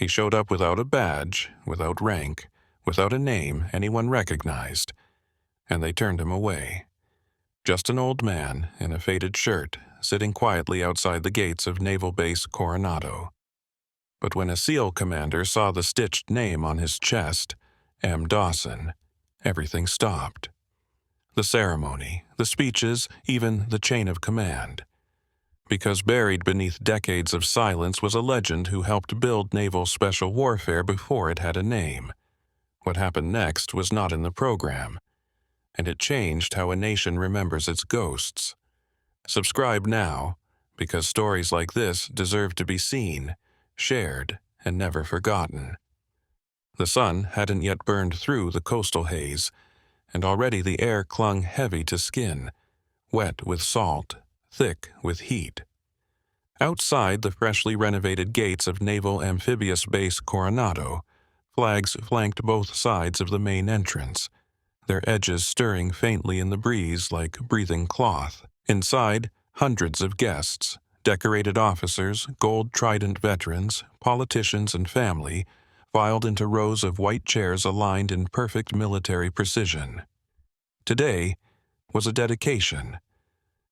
He showed up without a badge, without rank, without a name anyone recognized, and they turned him away. Just an old man in a faded shirt, sitting quietly outside the gates of Naval Base Coronado. But when a SEAL commander saw the stitched name on his chest, M. Dawson, everything stopped. The ceremony, the speeches, even the chain of command. Because buried beneath decades of silence was a legend who helped build naval special warfare before it had a name. What happened next was not in the program, and it changed how a nation remembers its ghosts. Subscribe now, because stories like this deserve to be seen, shared, and never forgotten. The sun hadn't yet burned through the coastal haze, and already the air clung heavy to skin, wet with salt, thick with heat. Outside the freshly renovated gates of Naval Amphibious Base Coronado, flags flanked both sides of the main entrance, their edges stirring faintly in the breeze like breathing cloth. Inside, hundreds of guests, decorated officers, gold trident veterans, politicians, and family, filed into rows of white chairs aligned in perfect military precision. Today was a dedication,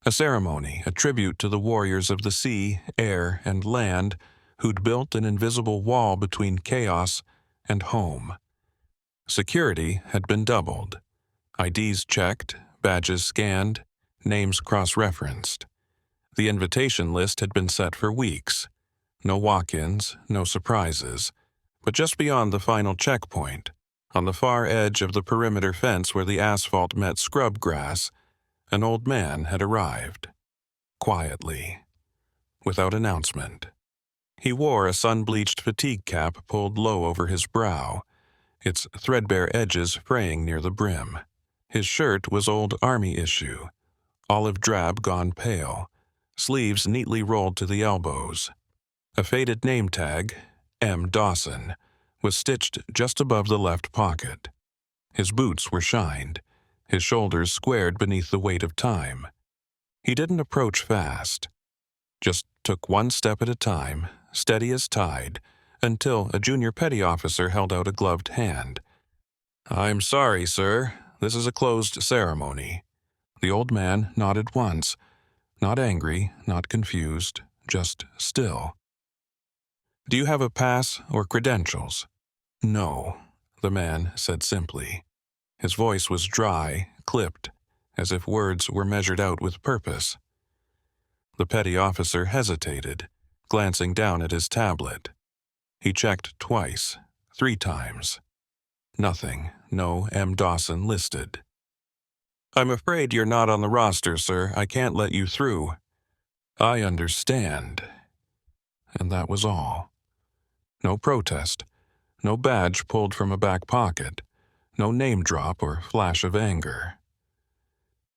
a ceremony, a tribute to the warriors of the sea, air, and land who'd built an invisible wall between chaos and home. Security had been doubled, IDs checked, badges scanned, names cross-referenced. The invitation list had been set for weeks. No walk-ins, no surprises. But just beyond the final checkpoint, on the far edge of the perimeter fence where the asphalt met scrub grass, an old man had arrived. Quietly. Without announcement. He wore a sun-bleached fatigue cap pulled low over his brow, its threadbare edges fraying near the brim. His shirt was old Army issue, olive drab gone pale, sleeves neatly rolled to the elbows. A faded name tag, M. Dawson, was stitched just above the left pocket. His boots were shined, his shoulders squared beneath the weight of time. He didn't approach fast, just took one step at a time, steady as tide, until a junior petty officer held out a gloved hand. "I'm sorry, sir. This is a closed ceremony." The old man nodded once, not angry, not confused, just still. "Do you have a pass or credentials?" "No," the man said simply. His voice was dry, clipped, as if words were measured out with purpose. The petty officer hesitated, glancing down at his tablet. He checked twice, 3 times. Nothing, no M. Dawson listed. "I'm afraid you're not on the roster, sir. I can't let you through." "I understand." And that was all. No protest, no badge pulled from a back pocket, no name drop or flash of anger.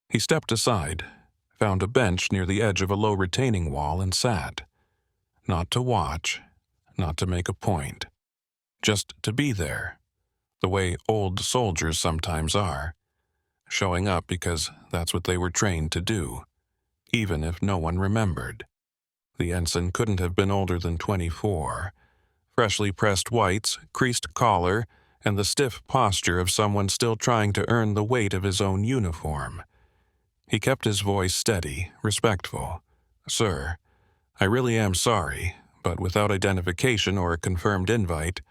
He stepped aside, found a bench near the edge of a low retaining wall and sat. Not to watch, not to make a point. Just to be there, the way old soldiers sometimes are, showing up because that's what they were trained to do, even if no one remembered. The ensign couldn't have been older than 24. Freshly pressed whites, creased collar, and the stiff posture of someone still trying to earn the weight of his own uniform. He kept his voice steady, respectful. "Sir, I really am sorry, but without identification or a confirmed invite,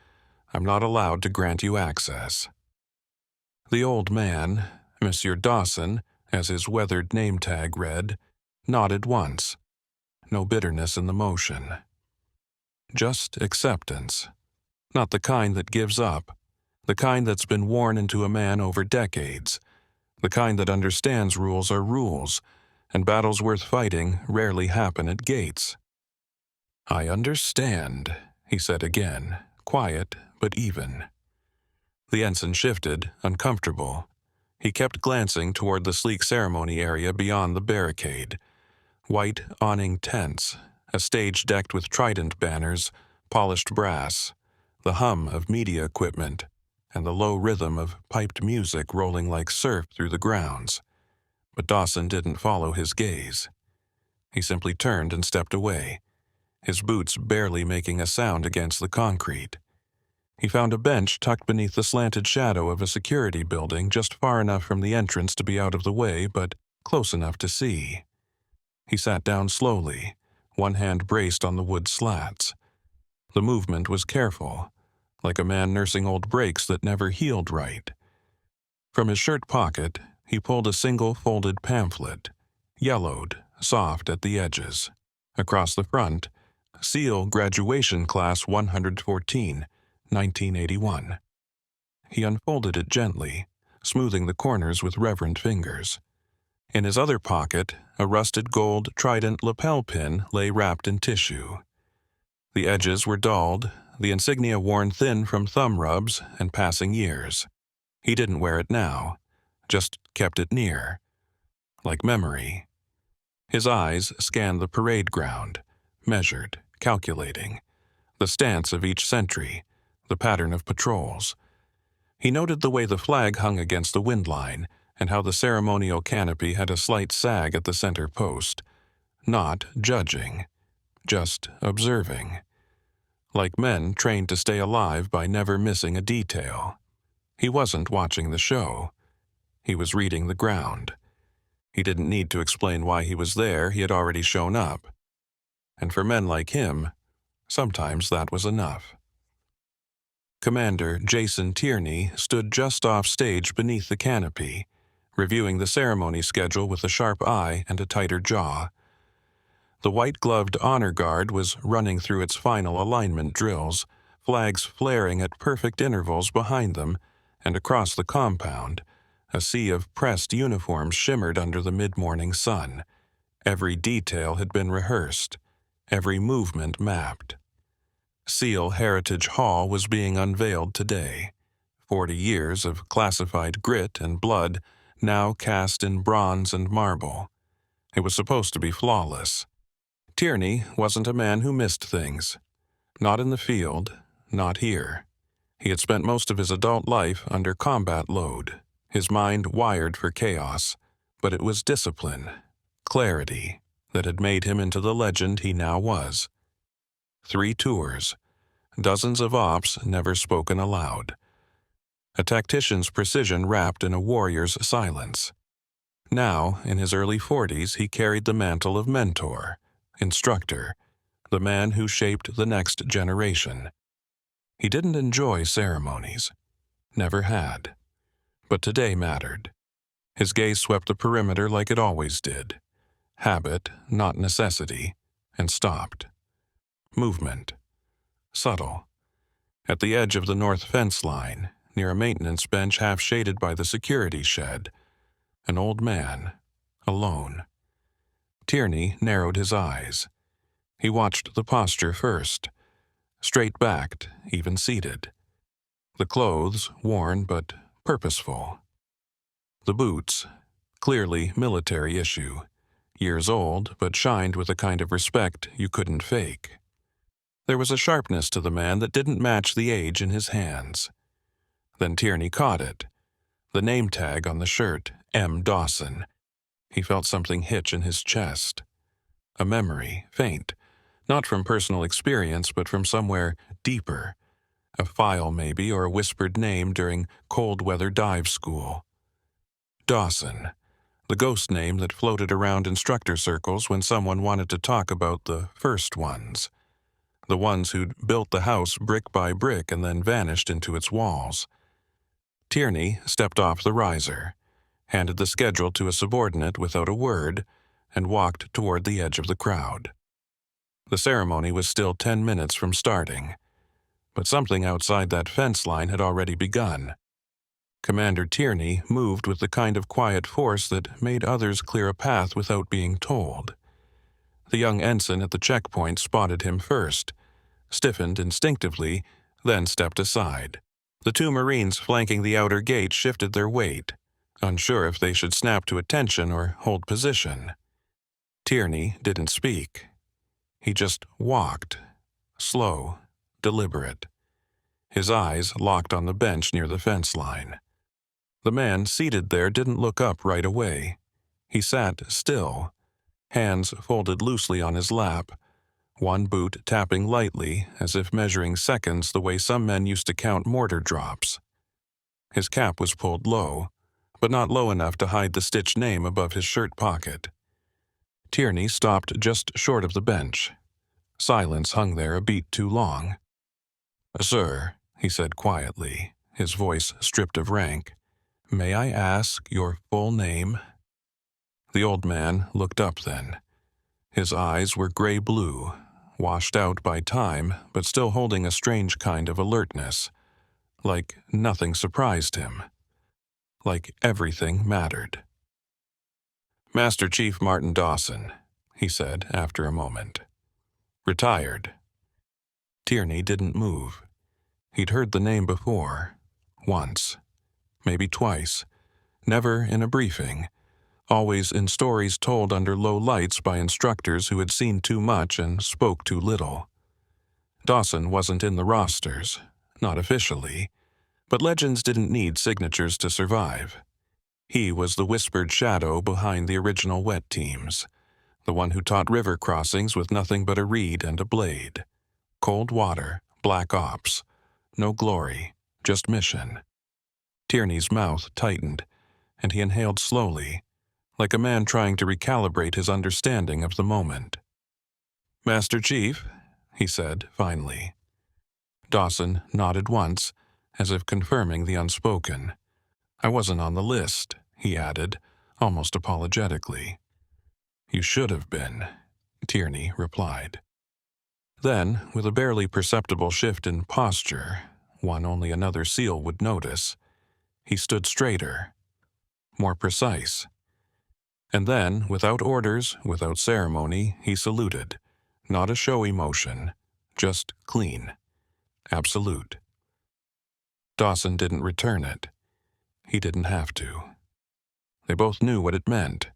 I'm not allowed to grant you access." The old man, Monsieur Dawson, as his weathered name tag read, nodded once. No bitterness in the motion. Just acceptance. Not the kind that gives up, the kind that's been worn into a man over decades, the kind that understands rules are rules, and battles worth fighting rarely happen at gates. "I understand," he said again, quiet but even. The ensign shifted, uncomfortable. He kept glancing toward the sleek ceremony area beyond the barricade. White awning tents, a stage decked with trident banners, polished brass, the hum of media equipment, and the low rhythm of piped music rolling like surf through the grounds. But Dawson didn't follow his gaze. He simply turned and stepped away, his boots barely making a sound against the concrete. He found a bench tucked beneath the slanted shadow of a security building, just far enough from the entrance to be out of the way, but close enough to see. He sat down slowly, one hand braced on the wood slats. The movement was careful, like a man nursing old breaks that never healed right. From his shirt pocket, he pulled a single folded pamphlet, yellowed, soft at the edges. Across the front, SEAL Graduation Class 114, 1981. He unfolded it gently, smoothing the corners with reverent fingers. In his other pocket, a rusted gold trident lapel pin lay wrapped in tissue. The edges were dulled, the insignia worn thin from thumb rubs and passing years. He didn't wear it now, just kept it near, like memory. His eyes scanned the parade ground, measured, calculating, the stance of each sentry, the pattern of patrols. He noted the way the flag hung against the wind line and how the ceremonial canopy had a slight sag at the center post. Not judging, just observing. Like men trained to stay alive by never missing a detail. He wasn't watching the show. He was reading the ground. He didn't need to explain why he was there, he had already shown up. And for men like him, sometimes that was enough. Commander Jason Tierney stood just off stage beneath the canopy, reviewing the ceremony schedule with a sharp eye and a tighter jaw. The white-gloved honor guard was running through its final alignment drills, flags flaring at perfect intervals behind them, and across the compound, a sea of pressed uniforms shimmered under the mid-morning sun. Every detail had been rehearsed, every movement mapped. SEAL Heritage Hall was being unveiled today. 40 years of classified grit and blood now cast in bronze and marble. It was supposed to be flawless. Tierney wasn't a man who missed things. Not in the field, not here. He had spent most of his adult life under combat load, his mind wired for chaos, but it was discipline, clarity, that had made him into the legend he now was. 3 tours, dozens of ops never spoken aloud. A tactician's precision wrapped in a warrior's silence. Now, in his early 40s, he carried the mantle of mentor, instructor, the man who shaped the next generation. He didn't enjoy ceremonies. Never had. But today mattered. His gaze swept the perimeter like it always did. Habit, not necessity, and stopped. Movement. Subtle. At the edge of the north fence line, near a maintenance bench half shaded by the security shed, an old man, alone. Tierney narrowed his eyes. He watched the posture first. Straight-backed, even seated. The clothes, worn but purposeful. The boots, clearly military issue. Years old, but shined with a kind of respect you couldn't fake. There was a sharpness to the man that didn't match the age in his hands. Then Tierney caught it. The name tag on the shirt, M. Dawson. He felt something hitch in his chest. A memory, faint. Not from personal experience, but from somewhere deeper. A file, maybe, or a whispered name during cold-weather dive school. Dawson, the ghost name that floated around instructor circles when someone wanted to talk about the first ones. The ones who'd built the house brick by brick and then vanished into its walls. Tierney stepped off the riser, handed the schedule to a subordinate without a word, and walked toward the edge of the crowd. The ceremony was still 10 minutes from starting, but something outside that fence line had already begun. Commander Tierney moved with the kind of quiet force that made others clear a path without being told. The young ensign at the checkpoint spotted him first, stiffened instinctively, then stepped aside. The 2 Marines flanking the outer gate shifted their weight, unsure if they should snap to attention or hold position. Tierney didn't speak. He just walked, slow, deliberate. His eyes locked on the bench near the fence line. The man seated there didn't look up right away. He sat still, hands folded loosely on his lap, one boot tapping lightly as if measuring seconds the way some men used to count mortar drops. His cap was pulled low, but not low enough to hide the stitched name above his shirt pocket. Tierney stopped just short of the bench. Silence hung there a beat too long. "Sir," he said quietly, his voice stripped of rank, "may I ask your full name?" The old man looked up then. His eyes were gray-blue, washed out by time, but still holding a strange kind of alertness, like nothing surprised him, like everything mattered. "Master Chief Martin Dawson," he said after a moment. "Retired." Tierney didn't move. He'd heard the name before, once, maybe twice, never in a briefing, always in stories told under low lights by instructors who had seen too much and spoke too little. Dawson wasn't in the rosters, not officially, but legends didn't need signatures to survive. He was the whispered shadow behind the original wet teams, the one who taught river crossings with nothing but a reed and a blade. Cold water, black ops, no glory, just mission. Tierney's mouth tightened, and he inhaled slowly, like a man trying to recalibrate his understanding of the moment. "Master Chief," he said finally. Dawson nodded once, as if confirming the unspoken. "I wasn't on the list," he added, almost apologetically. "You should have been," Tierney replied. Then, with a barely perceptible shift in posture, one only another SEAL would notice, he stood straighter, more precise. And then, without orders, without ceremony, he saluted. Not a showy motion, just clean. Absolute. Dawson didn't return it. He didn't have to. They both knew what it meant.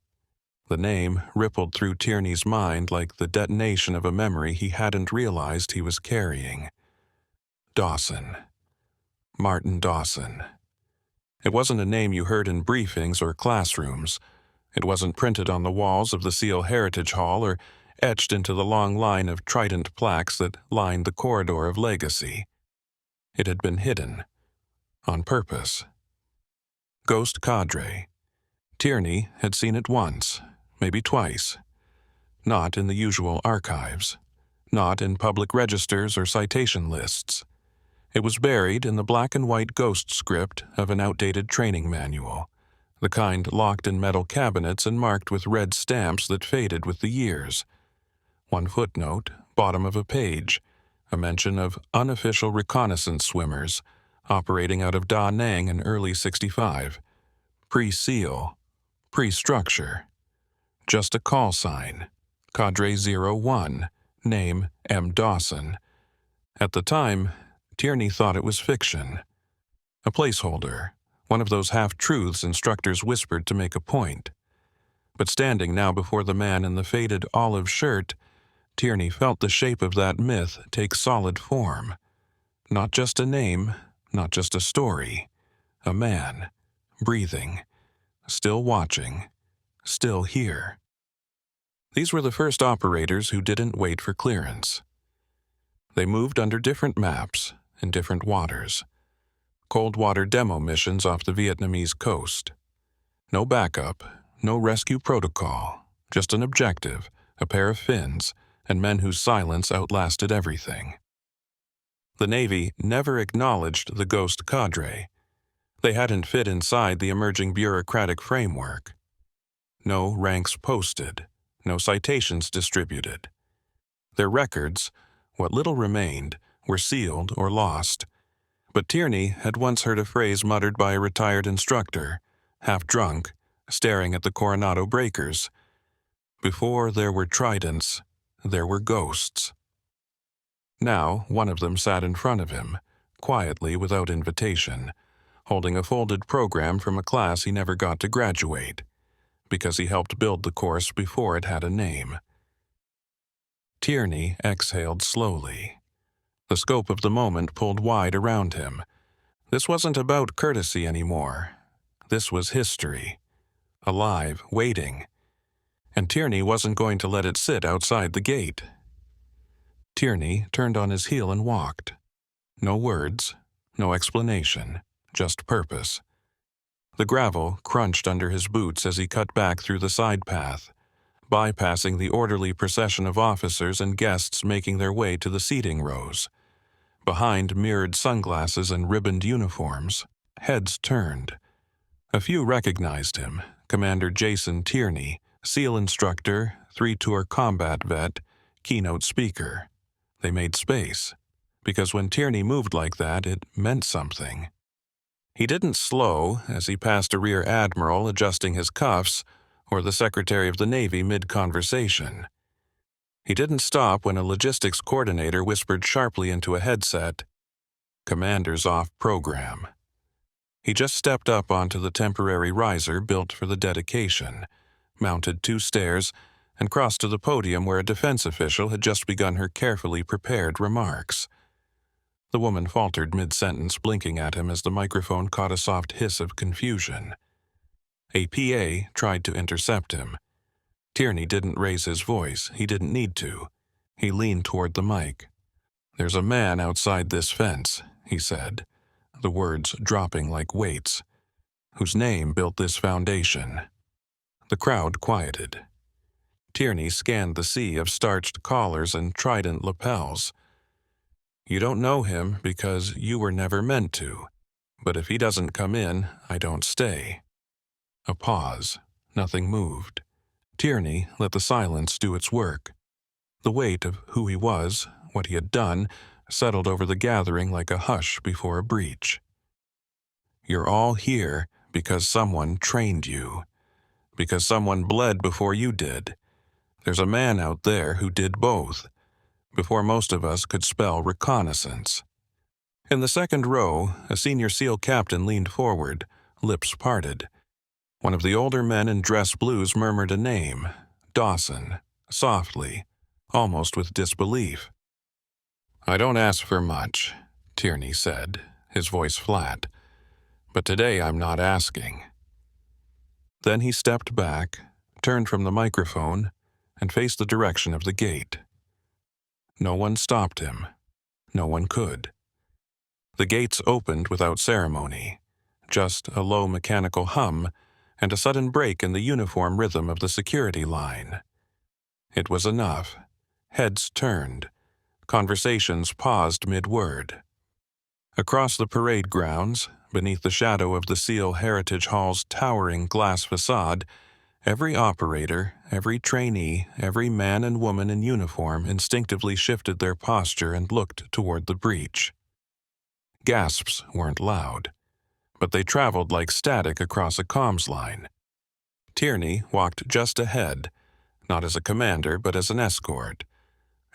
The name rippled through Tierney's mind like the detonation of a memory he hadn't realized he was carrying. Dawson. Martin Dawson. It wasn't a name you heard in briefings or classrooms. It wasn't printed on the walls of the SEAL Heritage Hall or etched into the long line of trident plaques that lined the corridor of legacy. It had been hidden. On purpose. Ghost Cadre. Tierney had seen it once, maybe twice. Not in the usual archives. Not in public registers or citation lists. It was buried in the black and white ghost script of an outdated training manual, the kind locked in metal cabinets and marked with red stamps that faded with the years. One footnote, bottom of a page, a mention of unofficial reconnaissance swimmers operating out of Da Nang in early '65. Pre-SEAL, pre-structure. Just a call sign, Cadre 01, name M. Dawson. At the time, Tierney thought it was fiction. A placeholder, one of those half-truths instructors whispered to make a point. But standing now before the man in the faded olive shirt, Tierney felt the shape of that myth take solid form. Not just a name, not just a story. A man, breathing, still watching, still here. These were the first operators who didn't wait for clearance. They moved under different maps, in different waters. Cold water demo missions off the Vietnamese coast. No backup, no rescue protocol, just an objective, a pair of fins, and men whose silence outlasted everything. The Navy never acknowledged the ghost cadre. They hadn't fit inside the emerging bureaucratic framework. No ranks posted, no citations distributed. Their records, what little remained, were sealed or lost. But Tierney had once heard a phrase muttered by a retired instructor, half drunk, staring at the Coronado breakers. Before there were tridents, there were ghosts. Now one of them sat in front of him, quietly without invitation, holding a folded program from a class he never got to graduate, because he helped build the course before it had a name. Tierney exhaled slowly. The scope of the moment pulled wide around him. This wasn't about courtesy anymore. This was history. Alive, waiting. And Tierney wasn't going to let it sit outside the gate. Tierney turned on his heel and walked. No words, no explanation, just purpose. The gravel crunched under his boots as he cut back through the side path, bypassing the orderly procession of officers and guests making their way to the seating rows. Behind mirrored sunglasses and ribboned uniforms, heads turned. A few recognized him: Commander Jason Tierney, SEAL instructor, 3-tour combat vet, keynote speaker. They made space, because when Tierney moved like that, it meant something. He didn't slow as he passed a rear admiral adjusting his cuffs or the Secretary of the Navy mid-conversation. He didn't stop when a logistics coordinator whispered sharply into a headset, "Commander's off program." He just stepped up onto the temporary riser built for the dedication, mounted 2 stairs, and crossed to the podium where a defense official had just begun her carefully prepared remarks. The woman faltered mid-sentence, blinking at him as the microphone caught a soft hiss of confusion. A PA tried to intercept him. Tierney didn't raise his voice. He didn't need to. He leaned toward the mic. "There's a man outside this fence," he said, the words dropping like weights, "whose name built this foundation." The crowd quieted. Tierney scanned the sea of starched collars and trident lapels. "You don't know him because you were never meant to. But if he doesn't come in, I don't stay." A pause. Nothing moved. Tierney let the silence do its work. The weight of who he was, what he had done, settled over the gathering like a hush before a breach. "You're all here because someone trained you. Because someone bled before you did. There's a man out there who did both, before most of us could spell reconnaissance." In the second row, a senior SEAL captain leaned forward, lips parted. One of the older men in dress blues murmured a name, Dawson, softly, almost with disbelief. "I don't ask for much," Tierney said, his voice flat. "But today I'm not asking." Then he stepped back, turned from the microphone, and faced the direction of the gate. No one stopped him. No one could. The gates opened without ceremony, just a low mechanical hum and a sudden break in the uniform rhythm of the security line. It was enough. Heads turned. Conversations paused mid-word. Across the parade grounds, beneath the shadow of the SEAL Heritage Hall's towering glass facade, every operator, every trainee, every man and woman in uniform instinctively shifted their posture and looked toward the breach. Gasps weren't loud, but they traveled like static across a comms line. Tierney walked just ahead, not as a commander but as an escort,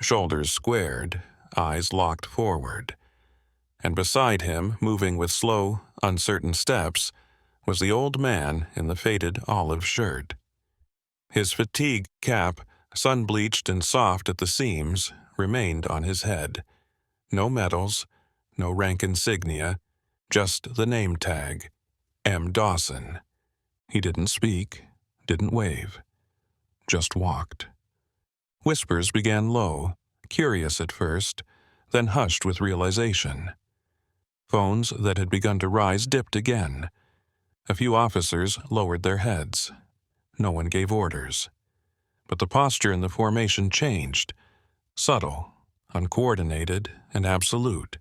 shoulders squared, eyes locked forward. And beside him, moving with slow, uncertain steps, was the old man in the faded olive shirt. His fatigue cap, sun-bleached and soft at the seams, remained on his head. No medals, no rank insignia, just the name tag, M. Dawson. He didn't speak, didn't wave, just walked. Whispers began low, curious at first, then hushed with realization. Phones that had begun to rise dipped again. A few officers lowered their heads. No one gave orders. But the posture in the formation changed, subtle, uncoordinated, and absolute.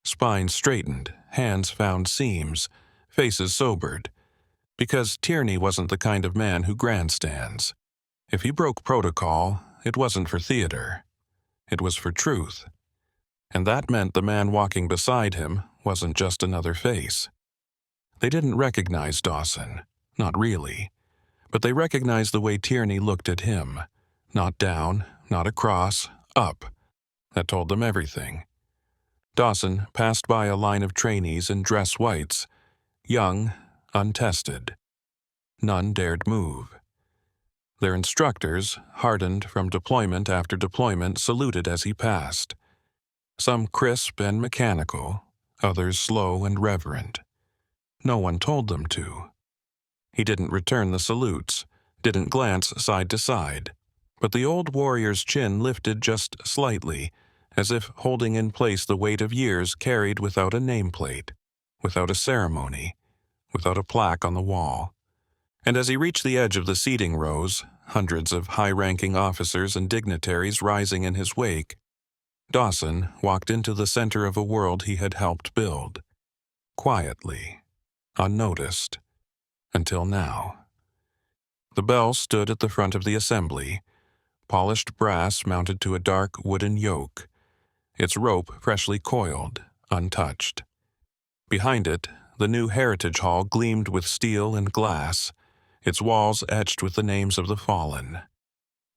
Spines straightened, hands found seams, faces sobered. Because Tierney wasn't the kind of man who grandstands. If he broke protocol, it wasn't for theater. It was for truth. And that meant the man walking beside him wasn't just another face. They didn't recognize Dawson, not really. But they recognized the way Tierney looked at him. Not down, not across, up. That told them everything. Dawson passed by a line of trainees in dress whites, young, untested. None dared move. Their instructors, hardened from deployment after deployment, saluted as he passed. Some crisp and mechanical, others slow and reverent. No one told them to. He didn't return the salutes, didn't glance side to side. But the old warrior's chin lifted just slightly, as if holding in place the weight of years carried without a nameplate, without a ceremony, without a plaque on the wall. And as he reached the edge of the seating rows, hundreds of high-ranking officers and dignitaries rising in his wake, Dawson walked into the center of a world he had helped build, quietly, unnoticed, until now. The bell stood at the front of the assembly, polished brass mounted to a dark wooden yoke, its rope freshly coiled, untouched. Behind it, the new Heritage Hall gleamed with steel and glass, its walls etched with the names of the fallen.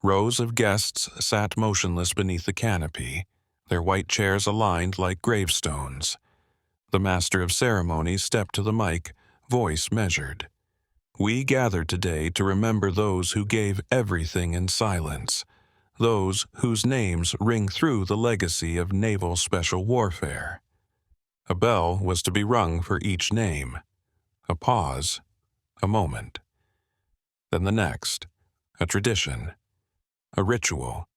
Rows of guests sat motionless beneath the canopy, their white chairs aligned like gravestones. The master of ceremonies stepped to the mic, voice measured. "We gather today to remember those who gave everything in silence, those whose names ring through the legacy of naval special warfare." A bell was to be rung for each name. A pause, a moment. Then the next, a tradition, a ritual.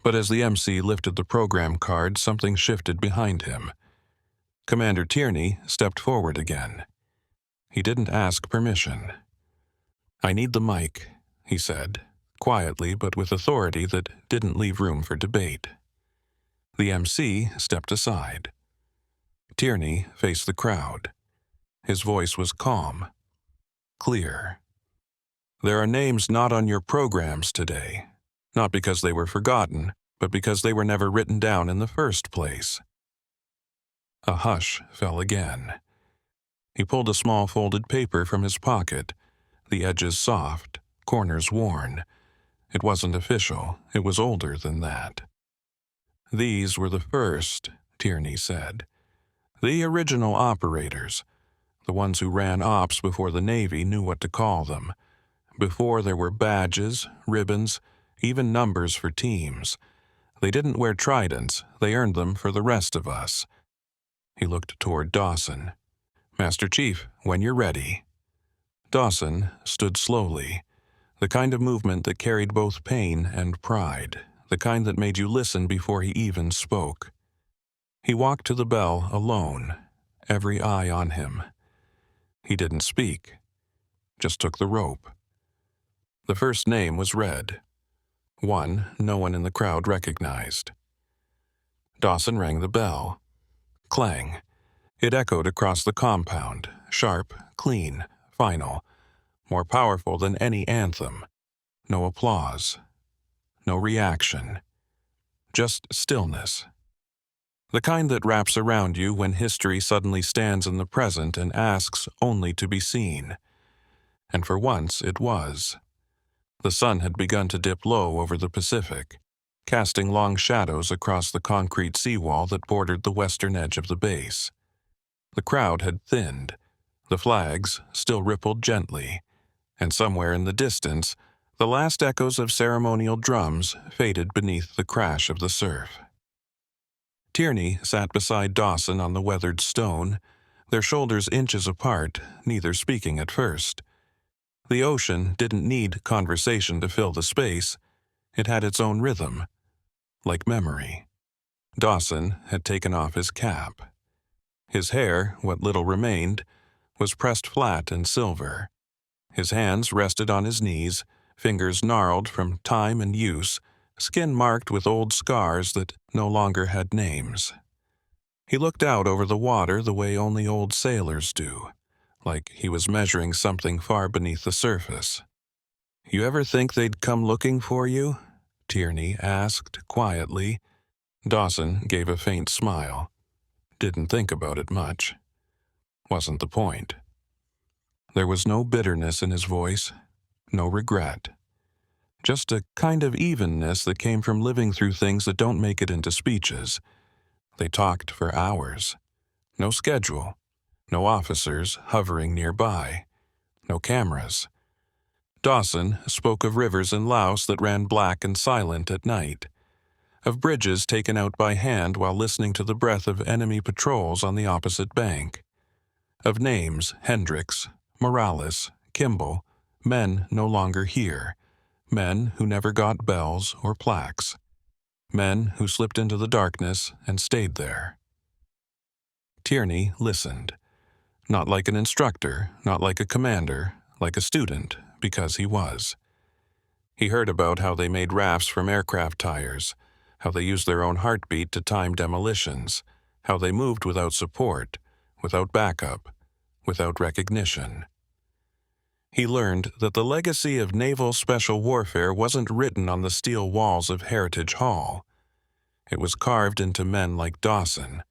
But as the MC lifted the program card, something shifted behind him. Commander Tierney stepped forward again. He didn't ask permission. "I need the mic," he said, quietly but with authority that didn't leave room for debate. The MC stepped aside. Tierney faced the crowd. His voice was calm, clear. "There are names not on your programs today, not because they were forgotten, but because they were never written down in the first place." A hush fell again. He pulled a small folded paper from his pocket, the edges soft, corners worn. It wasn't official, it was older than that. "These were the first," Tierney said. "The original operators, the ones who ran ops before the Navy knew what to call them, before there were badges, ribbons, even numbers for teams. They didn't wear tridents, they earned them for the rest of us." He looked toward Dawson. "Master Chief, when you're ready." Dawson stood slowly, the kind of movement that carried both pain and pride, the kind that made you listen before he even spoke. He walked to the bell alone, every eye on him. He didn't speak, just took the rope. The first name was read, one no one in the crowd recognized. Dawson rang the bell. Clang. It echoed across the compound, sharp, clean, final, more powerful than any anthem. No applause, no reaction, just stillness. The kind that wraps around you when history suddenly stands in the present and asks only to be seen. And for once it was. The sun had begun to dip low over the Pacific, casting long shadows across the concrete seawall that bordered the western edge of the base. The crowd had thinned. The flags still rippled gently, and somewhere in the distance, the last echoes of ceremonial drums faded beneath the crash of the surf. Tierney sat beside Dawson on the weathered stone, their shoulders inches apart, neither speaking at first. The ocean didn't need conversation to fill the space. It had its own rhythm, like memory. Dawson had taken off his cap. His hair, what little remained, was pressed flat and silver. His hands rested on his knees, fingers gnarled from time and use, skin marked with old scars that no longer had names. He looked out over the water the way only old sailors do, like he was measuring something far beneath the surface. "You ever think they'd come looking for you?" Tierney asked quietly. Dawson gave a faint smile. Didn't think about it much. Wasn't the point. There was no bitterness in his voice, no regret. Just a kind of evenness that came from living through things that don't make it into speeches. They talked for hours. No schedule. No officers hovering nearby. No cameras. Dawson spoke of rivers in Laos that ran black and silent at night. Of bridges taken out by hand while listening to the breath of enemy patrols on the opposite bank. Of names, Hendricks, Morales, Kimball, men no longer here, Men who never got bells or plaques. Men who slipped into the darkness and stayed there. Tierney listened. Not like an instructor, not like a commander, like a student, because he was. He heard about how they made rafts from aircraft tires, how they used their own heartbeat to time demolitions, how they moved without support, without backup, without recognition. He learned that the legacy of naval special warfare wasn't written on the steel walls of Heritage Hall. It was carved into men like Dawson,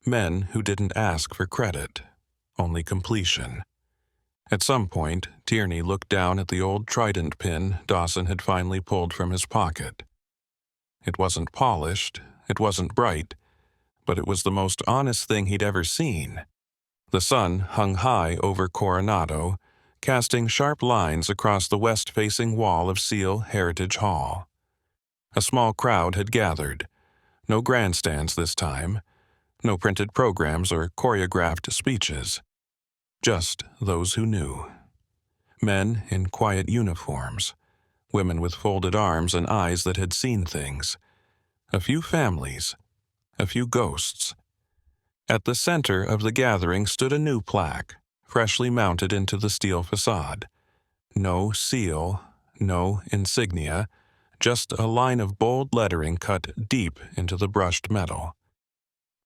men who didn't ask for credit, only completion. At some point, Tierney looked down at the old trident pin Dawson had finally pulled from his pocket. It wasn't polished, it wasn't bright, but it was the most honest thing he'd ever seen. The sun hung high over Coronado, casting sharp lines across the west-facing wall of Seal Heritage Hall. A small crowd had gathered. No grandstands this time, no printed programs or choreographed speeches. Just those who knew. Men in quiet uniforms, women with folded arms and eyes that had seen things. A few families, a few ghosts. At the center of the gathering stood a new plaque, freshly mounted into the steel facade. No seal, no insignia, just a line of bold lettering cut deep into the brushed metal.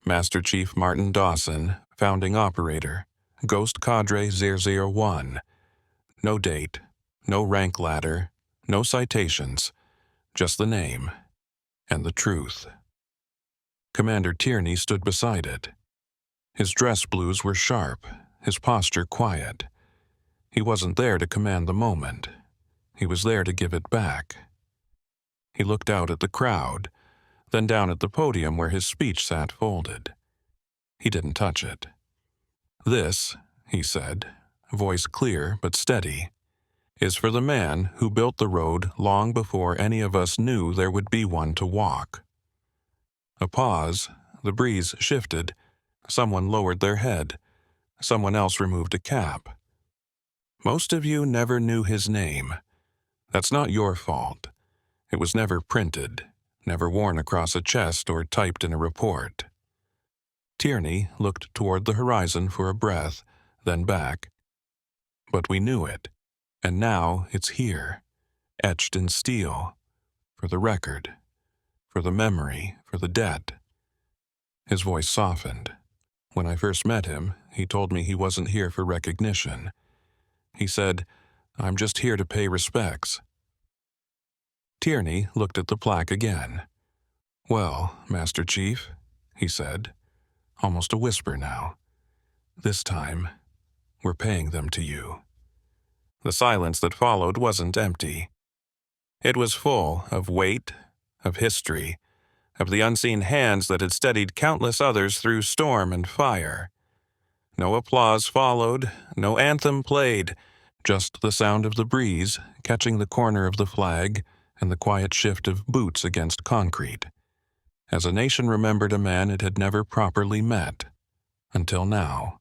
Master Chief Martin Dawson, founding operator, Ghost Cadre 001. No date, no rank ladder, no citations, just the name and the truth. Commander Tierney stood beside it. His dress blues were sharp, his posture quiet. He wasn't there to command the moment. He was there to give it back. He looked out at the crowd, then down at the podium where his speech sat folded. He didn't touch it. "This," he said, voice clear but steady, "is for the man who built the road long before any of us knew there would be one to walk." A pause, the breeze shifted, someone lowered their head, someone else removed a cap. Most of you never knew his name. That's not your fault. It was never printed, never worn across a chest or typed in a report. Tierney looked toward the horizon for a breath, then back. But we knew it, and now it's here, etched in steel, for the record, for the memory, for the debt. His voice softened. When I first met him, he told me he wasn't here for recognition. He said, "I'm just here to pay respects." Tierney looked at the plaque again. "Well, Master Chief," he said, almost a whisper now, "this time, we're paying them to you." The silence that followed wasn't empty. It was full of weight, of history, of the unseen hands that had steadied countless others through storm and fire. No applause followed, no anthem played, just the sound of the breeze catching the corner of the flag and the quiet shift of boots against concrete, as a nation remembered a man it had never properly met, until now.